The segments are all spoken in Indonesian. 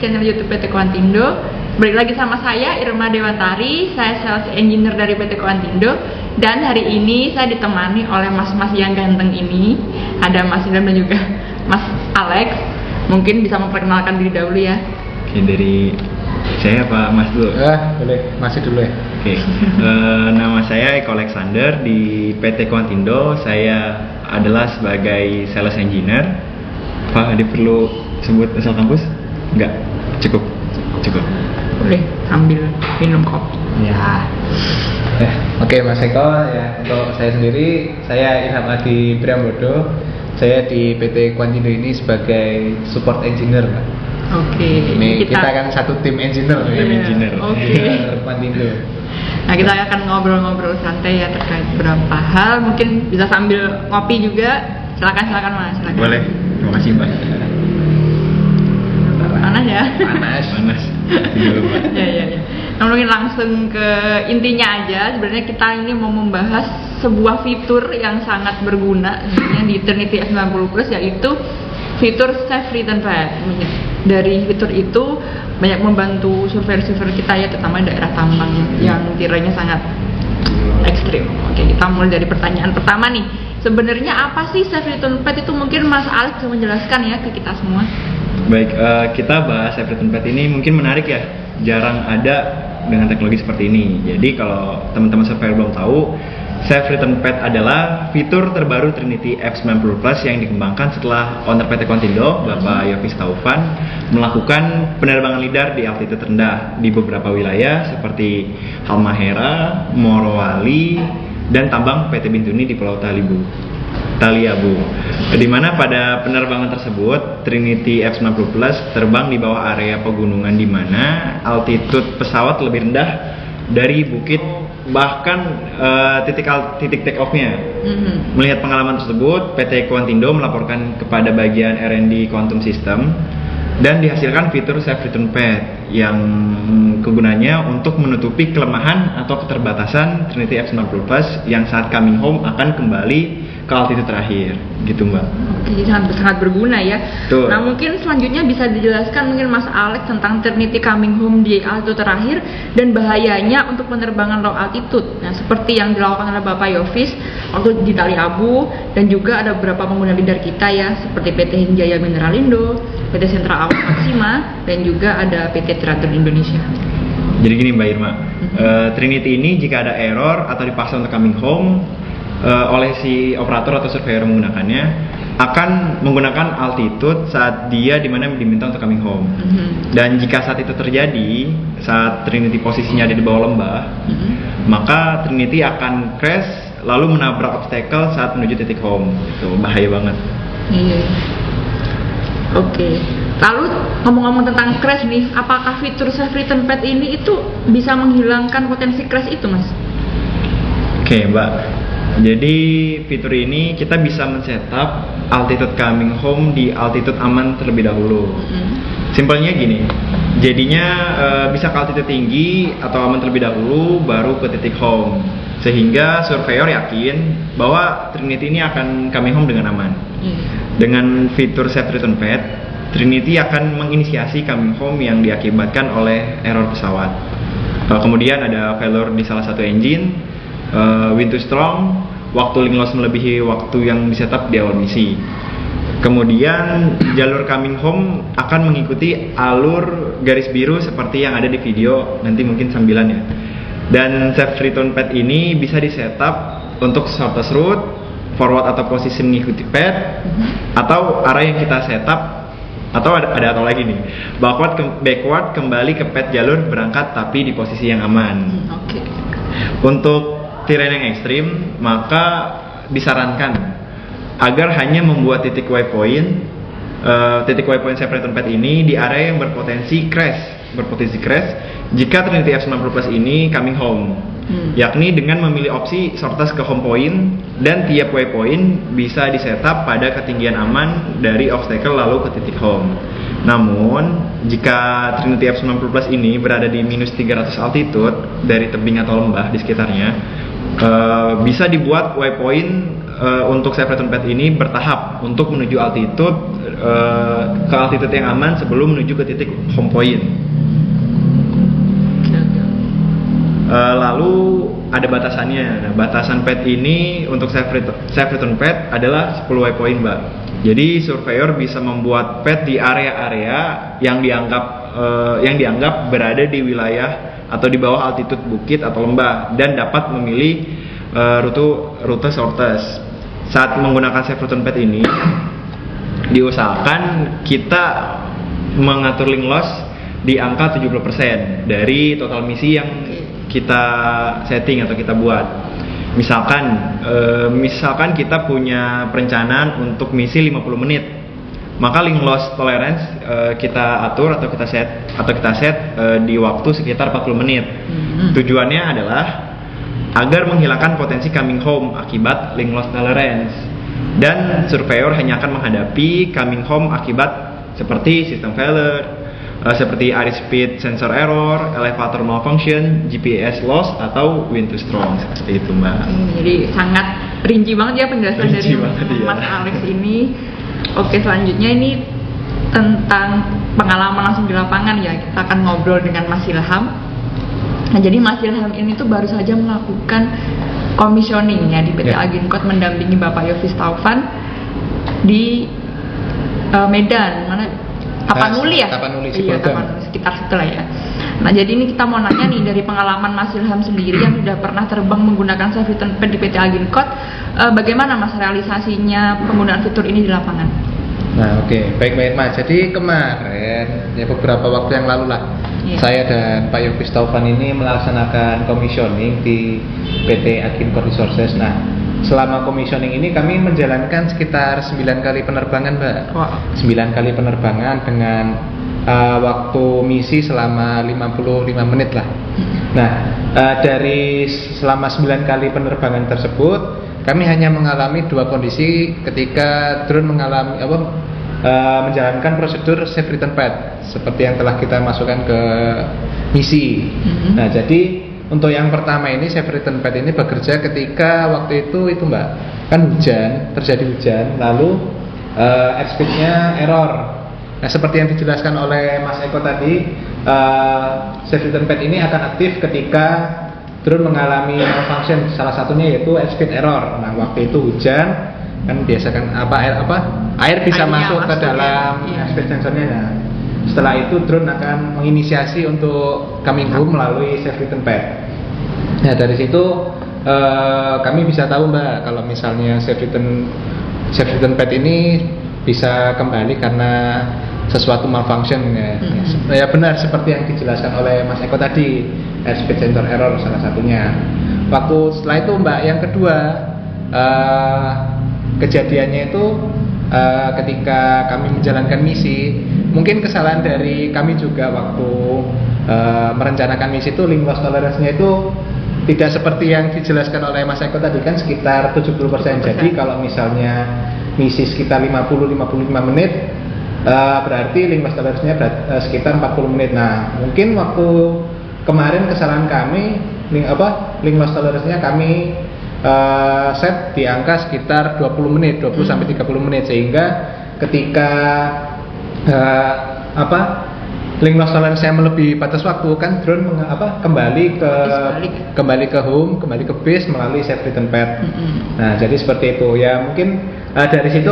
channel YouTube PT Quantindo. Balik lagi sama saya Irma Dewantari, saya sales engineer dari PT Quantindo. Dan hari ini saya ditemani oleh mas-mas yang ganteng ini. Ada Mas Ilham dan juga Mas Alex. Mungkin bisa memperkenalkan diri dahulu ya. Oke, dari saya apa Mas dulu? Boleh, masih dulu ya. Oke, nama saya Eko Alexander di PT Quantindo. Saya adalah sebagai sales engineer. Pak, dia perlu sebut asal kampus? Enggak, cukup. Boleh sambil minum kopi. Ya. Oke, Mas Eko ya. Untuk saya sendiri, saya Ilham Adi Priambodo. Saya di PT Quantindo ini sebagai support engineer, Pak. Oke. Ini kita kan satu tim engineer. Iya, Tim engineer. Oke. Quantindo. Nah, kita akan ngobrol-ngobrol santai ya terkait beberapa hal. Mungkin bisa sambil ngopi juga. Silakan Mas. Silakan. Boleh, terima kasih Mbak. Panas ya? Panas. Dulu Mbak. Ya. Nah, mungkin langsung ke intinya aja. Sebenarnya kita ini mau membahas sebuah fitur yang sangat berguna sebenarnya di Trinity F90 Plus, yaitu fitur Safe Return Pad. Dari fitur itu banyak membantu surveyor-surveyor kita ya, terutama daerah tambang yang tiranya sangat ekstrim. Oke, kita mulai dari pertanyaan pertama nih. Sebenarnya apa sih Safe Return Pad itu? Mungkin Mas Alex bisa menjelaskan ya ke kita semua. Baik, kita bahas Safe Return Pad ini mungkin menarik ya. Jarang ada dengan teknologi seperti ini. Jadi kalau teman-teman surveyor belum tahu, Safe Return Pad adalah fitur terbaru Trinity F90 Plus yang dikembangkan setelah owner PT Quantindo, Bapak Yofis Taufan, melakukan penerbangan lidar di altitude rendah di beberapa wilayah seperti Halmahera, Morowali, dan tambang PT Bintuni di Pulau Taliabu. Di mana pada penerbangan tersebut Trinity F90 Plus terbang di bawah area pegunungan di mana altitude pesawat lebih rendah dari bukit, bahkan titik take off-nya. Melihat pengalaman tersebut, PT Quantindo melaporkan kepada bagian R&D Quantum System dan dihasilkan fitur Safe Return Pad yang kegunaannya untuk menutupi kelemahan atau keterbatasan Trinity F90 Plus yang saat coming home akan kembali ke altitude terakhir, gitu Mbak. Oke, sangat berguna ya. Tuh. Nah, mungkin selanjutnya bisa dijelaskan mungkin Mas Alex tentang Trinity coming home di altitude terakhir dan bahayanya untuk penerbangan low altitude. Nah, seperti yang dilakukan oleh Bapak Yofis waktu di Taliabu, dan juga ada beberapa pengguna lidar kita ya, seperti PT Hinjaya Mineralindo, PT Sentra Awan Maxima, dan juga ada PT Tiratur Indonesia. Jadi gini Mbak Irma, Trinity ini jika ada error atau dipaksa untuk coming home oleh si operator atau surveyor menggunakannya, akan menggunakan altitude saat dia dimana diminta untuk coming home. Dan jika saat itu terjadi, saat Trinity posisinya ada di bawah lembah, maka Trinity akan crash lalu menabrak obstacle saat menuju titik home. Itu bahaya banget. Iya. Oke. Lalu ngomong-ngomong tentang crash nih, apakah fitur Safe Return Pad ini itu bisa menghilangkan potensi crash itu, Mas? Oke, Mbak. Jadi fitur ini kita bisa men-setup altitude coming home di altitude aman terlebih dahulu. Simpelnya gini, jadinya bisa ke altitude tinggi atau aman terlebih dahulu baru ke titik home, sehingga surveyor yakin bahwa Trinity ini akan coming home dengan aman. Dengan fitur Safe Return Pad, Trinity akan menginisiasi coming home yang diakibatkan oleh error pesawat. Kemudian ada failure di salah satu engine, wind too strong, waktu link loss melebihi waktu yang disetup di awal misi. Kemudian jalur coming home akan mengikuti alur garis biru seperti yang ada di video nanti mungkin sambilan ya. Dan Safe Return Pad ini bisa disetup untuk shortest route, forward atau posisi mengikuti pad, atau arah yang kita setup, atau ada atau lagi nih, backward kembali ke pad jalur berangkat tapi di posisi yang aman. Untuk terrain yang ekstrim, maka disarankan agar hanya membuat titik waypoint Safe Return Pad ini di area yang berpotensi crash jika Trinity F90 Plus ini coming home, yakni dengan memilih opsi shortest ke home point, dan tiap waypoint bisa disetup pada ketinggian aman dari obstacle lalu ke titik home. Namun jika Trinity F90 Plus ini berada di minus 300 altitude dari tebing atau lembah di sekitarnya, bisa dibuat waypoint untuk safe return path ini bertahap untuk menuju altitude ke altitude yang aman sebelum menuju ke titik home point. Lalu ada batasannya. Nah, batasan path ini untuk safe return path adalah 10 waypoint, Mbak. Jadi surveyor bisa membuat path di area-area yang dianggap berada di wilayah atau di bawah altitude bukit atau lembah dan dapat memilih rute shortest. Saat menggunakan safe return path ini diusahakan kita mengatur link loss di angka 70% dari total misi yang kita setting atau kita buat. Misalkan kita punya perencanaan untuk misi 50 menit, maka link loss tolerance kita atur atau kita set di waktu sekitar 40 menit. Tujuannya adalah agar menghilangkan potensi coming home akibat link loss tolerance, dan surveyor hanya akan menghadapi coming home akibat seperti system failure, seperti airspeed sensor error, elevator malfunction, GPS loss, atau wind too strong, seperti itu, Mbak. Jadi sangat rinci banget ya penjelasan dari Mas Alex ini. Oke, selanjutnya ini tentang pengalaman langsung di lapangan ya. Kita akan ngobrol dengan Mas Ilham. Nah, jadi Mas Ilham ini tuh baru saja melakukan commissioning ya di PT Aginkot, mendampingi Bapak Yovis Taufan di Medan, mana? Tapanuli ya? Tapanuli, iya, Tapanuli, sekitar situ lah ya. Nah, jadi ini kita mau nanya nih, dari pengalaman Mas Ilham sendiri yang sudah pernah terbang menggunakan safe return path di PT Aginkot, bagaimana Mas realisasinya penggunaan fitur ini di lapangan? Nah, oke, baik Mas. Jadi kemarin ya beberapa waktu yang lalu lah, saya dan Pak Yovis Taufan ini melaksanakan commissioning di PT Aginkot Resources. Nah, selama commissioning ini kami menjalankan sekitar 9 kali penerbangan, Mbak. Wow. 9 kali penerbangan dengan waktu misi selama 55 menit lah. Nah, dari selama 9 kali penerbangan tersebut, kami hanya mengalami 2 kondisi ketika drone menjalankan prosedur safe return path seperti yang telah kita masukkan ke misi. Nah, jadi untuk yang pertama ini safe return path ini bekerja ketika waktu itu Mbak, kan terjadi hujan, lalu airspeednya error. Nah, seperti yang dijelaskan oleh Mas Eko tadi, safe return path ini akan aktif ketika drone mengalami malfunction, salah satunya yaitu airspeed error. Nah, waktu itu hujan, kan biasa kan air bisa masuk ke dalam airspeed sensornya. Nah, setelah itu drone akan menginisiasi untuk coming home melalui safe return path. Nah, dari situ kami bisa tahu, Mbak, kalau misalnya safe return path ini bisa kembali karena sesuatu malfunction ya. Ya benar seperti yang dijelaskan oleh Mas Eko tadi, airspeed sensor error salah satunya. Setelah itu, Mbak, yang kedua kejadiannya itu ketika kami menjalankan misi, mungkin kesalahan dari kami juga waktu merencanakan misi itu, link loss tolerance-nya itu tidak seperti yang dijelaskan oleh Mas Eko tadi, kan sekitar 70%. Jadi kalau misalnya misi sekitar 50-55 menit, berarti link loss tolerance-nya sekitar 40 menit. Nah, mungkin waktu kemarin kesalahan kami, link loss tolerance-nya kami set di angka sekitar 20 menit, 20 sampai 30 menit, sehingga ketika link loss tolerance-nya melebihi batas waktu, kan drone kembali ke home, kembali ke base melalui safe return path. Nah, jadi seperti itu ya. Mungkin dari situ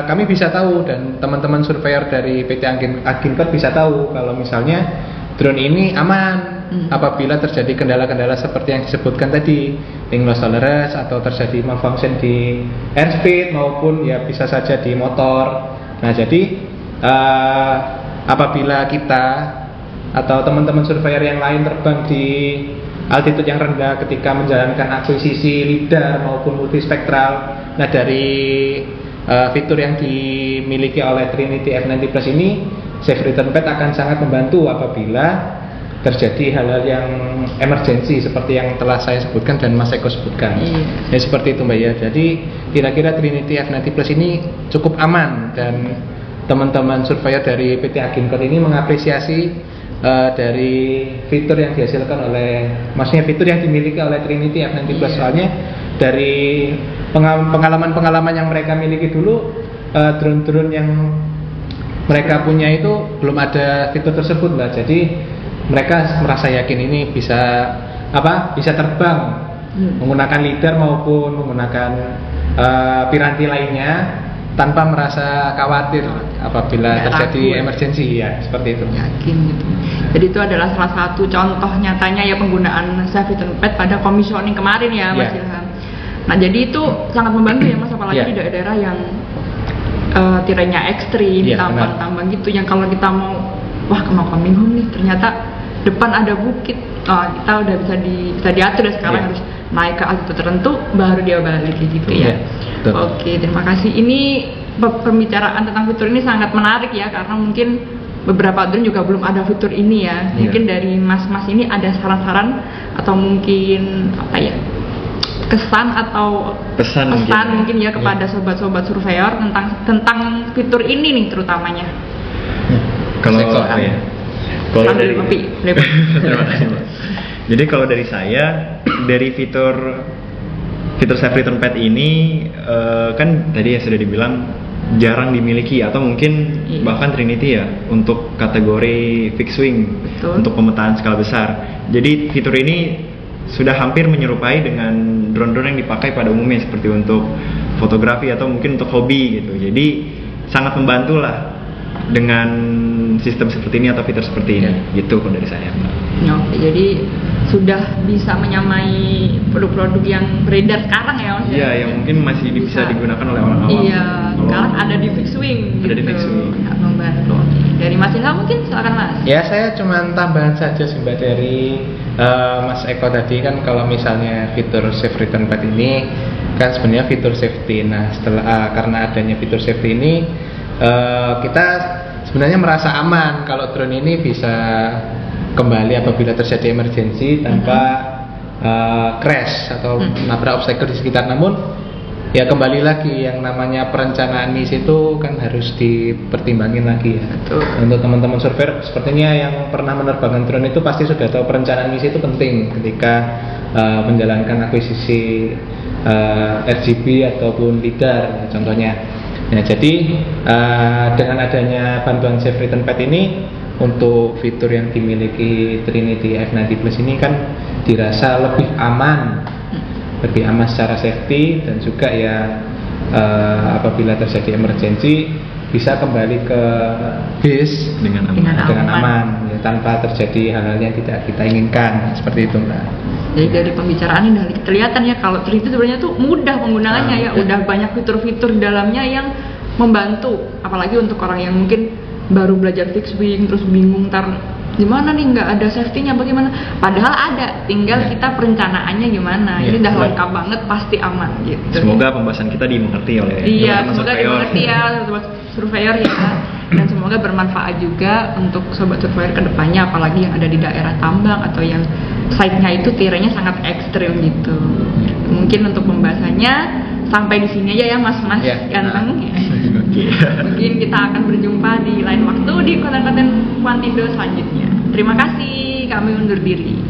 kami bisa tahu, dan teman-teman surveyor dari PT Aginkot bisa tahu kalau misalnya drone ini aman apabila terjadi kendala-kendala seperti yang disebutkan tadi, link loss tolerance atau terjadi malfunction di airspeed maupun ya bisa saja di motor. Nah, jadi apabila kita atau teman-teman surveyor yang lain terbang di altitude yang rendah ketika menjalankan akuisisi lidar maupun multispektral, nah dari fitur yang dimiliki oleh Trinity F90 Plus ini, safe return path akan sangat membantu apabila terjadi hal-hal yang emergency seperti yang telah saya sebutkan dan Mas Eko sebutkan. Ya seperti itu, Mbak ya. Jadi kira-kira Trinity F90 Plus ini cukup aman, dan teman-teman surveyor dari PT Aginkot ini mengapresiasi dari fitur yang dihasilkan oleh, maksudnya fitur yang dimiliki oleh Trinity F90 Plus. Soalnya dari pengalaman-pengalaman yang mereka miliki dulu, drone-drone yang mereka punya itu belum ada fitur tersebut Mbak. Jadi mereka merasa yakin ini bisa terbang menggunakan lidar maupun menggunakan piranti lainnya tanpa merasa khawatir apabila Nggak terjadi takut. emergensi, ya seperti itu. Yakin gitu. Jadi itu adalah salah satu contoh nyatanya ya penggunaan self return pad pada commissioning kemarin ya Mas Ya. Ilham. Nah jadi itu sangat membantu ya Mas, apalagi Ya. di daerah-daerah yang tirainya ekstrim, Ya, tambang-tambang gitu, yang kalau kita mau coming home nih ternyata depan ada bukit, kita udah bisa diatur ya sekarang Ya. harus naik ke altitude tertentu baru dia balik kayak gitu ya. Ya, betul. Oke, terima kasih. Ini pembicaraan tentang fitur ini sangat menarik ya, karena mungkin beberapa drone juga belum ada fitur ini ya. Iya. Mungkin dari mas-mas ini ada saran-saran atau mungkin kesan atau Pesan mungkin ya kepada sobat-sobat surveyor tentang fitur ini nih terutamanya. Kalau Sektor. apa ya? Kalau Sambil dari ngopi. Terima kasih, Mbak. Jadi kalau dari saya, dari fitur self return pad ini kan tadi ya sudah dibilang jarang dimiliki atau mungkin Iya. bahkan Trinity ya untuk kategori fixed wing, Betul. untuk pemetaan skala besar. Jadi fitur ini sudah hampir menyerupai dengan drone-drone yang dipakai pada umumnya seperti untuk fotografi atau mungkin untuk hobi gitu. Jadi sangat membantu lah dengan sistem seperti ini atau fitur seperti ini. Gitu kalau dari saya. Ya, oke, jadi sudah bisa menyamai produk-produk yang beredar sekarang ya Mas? Iya, yang mungkin masih bisa digunakan oleh orang awam. Iya, Kalau- sekarang ada di fixed wing. Ada di fixed wing. Sangat membantu. Oke. Dari Mas Ilham mungkin silakan Mas. Ya, saya cuma tambahan saja sih Mbak dari Mas Eko tadi kan, kalau misalnya fitur safe return pad ini kan sebenarnya fitur safety. Nah, setelah karena adanya fitur safety ini kita sebenarnya merasa aman kalau drone ini bisa kembali apabila terjadi emergensi tanpa crash atau nabrak obstacle di sekitar. Namun ya kembali lagi, yang namanya perencanaan misi itu kan harus dipertimbangin lagi ya. Betul. Untuk teman-teman surveyor sepertinya yang pernah menerbangkan drone itu pasti sudah tahu perencanaan misi itu penting ketika menjalankan akuisisi RGB ataupun lidar contohnya. Nah, jadi dengan adanya bantuan safe return pad ini, untuk fitur yang dimiliki Trinity F90 Plus ini kan dirasa lebih aman secara safety, dan juga ya apabila terjadi emergensi bisa kembali ke base Dengan aman. Dengan dengan aman ya, tanpa terjadi hal-hal yang tidak kita inginkan, seperti itu Mbak. Jadi dari pembicaraan ini dari kelihatan ya kalau Trinity sebenarnya tuh mudah penggunaannya ya, Mudah. udah banyak fitur-fitur di dalamnya yang membantu, apalagi untuk orang yang mungkin baru belajar fixed wing terus bingung gimana nih, nggak ada safety-nya bagaimana, padahal ada, tinggal Ya. kita perencanaannya gimana. Ya, Ini udah benar. lengkap banget, pasti aman gitu. Semoga pembahasan kita dimengerti oleh Iya, teman-teman semoga surveyor. dimengerti ya sobat surveyor ya, dan semoga bermanfaat juga untuk sobat surveyor kedepannya, apalagi yang ada di daerah tambang atau yang site-nya itu tirainya sangat ekstrim gitu. Mungkin untuk pembahasannya sampai di sini aja ya Mas-mas Ya. ganteng. Mungkin kita akan berjumpa di lain waktu di konten-konten Quantindo selanjutnya. Terima kasih, kami undur diri.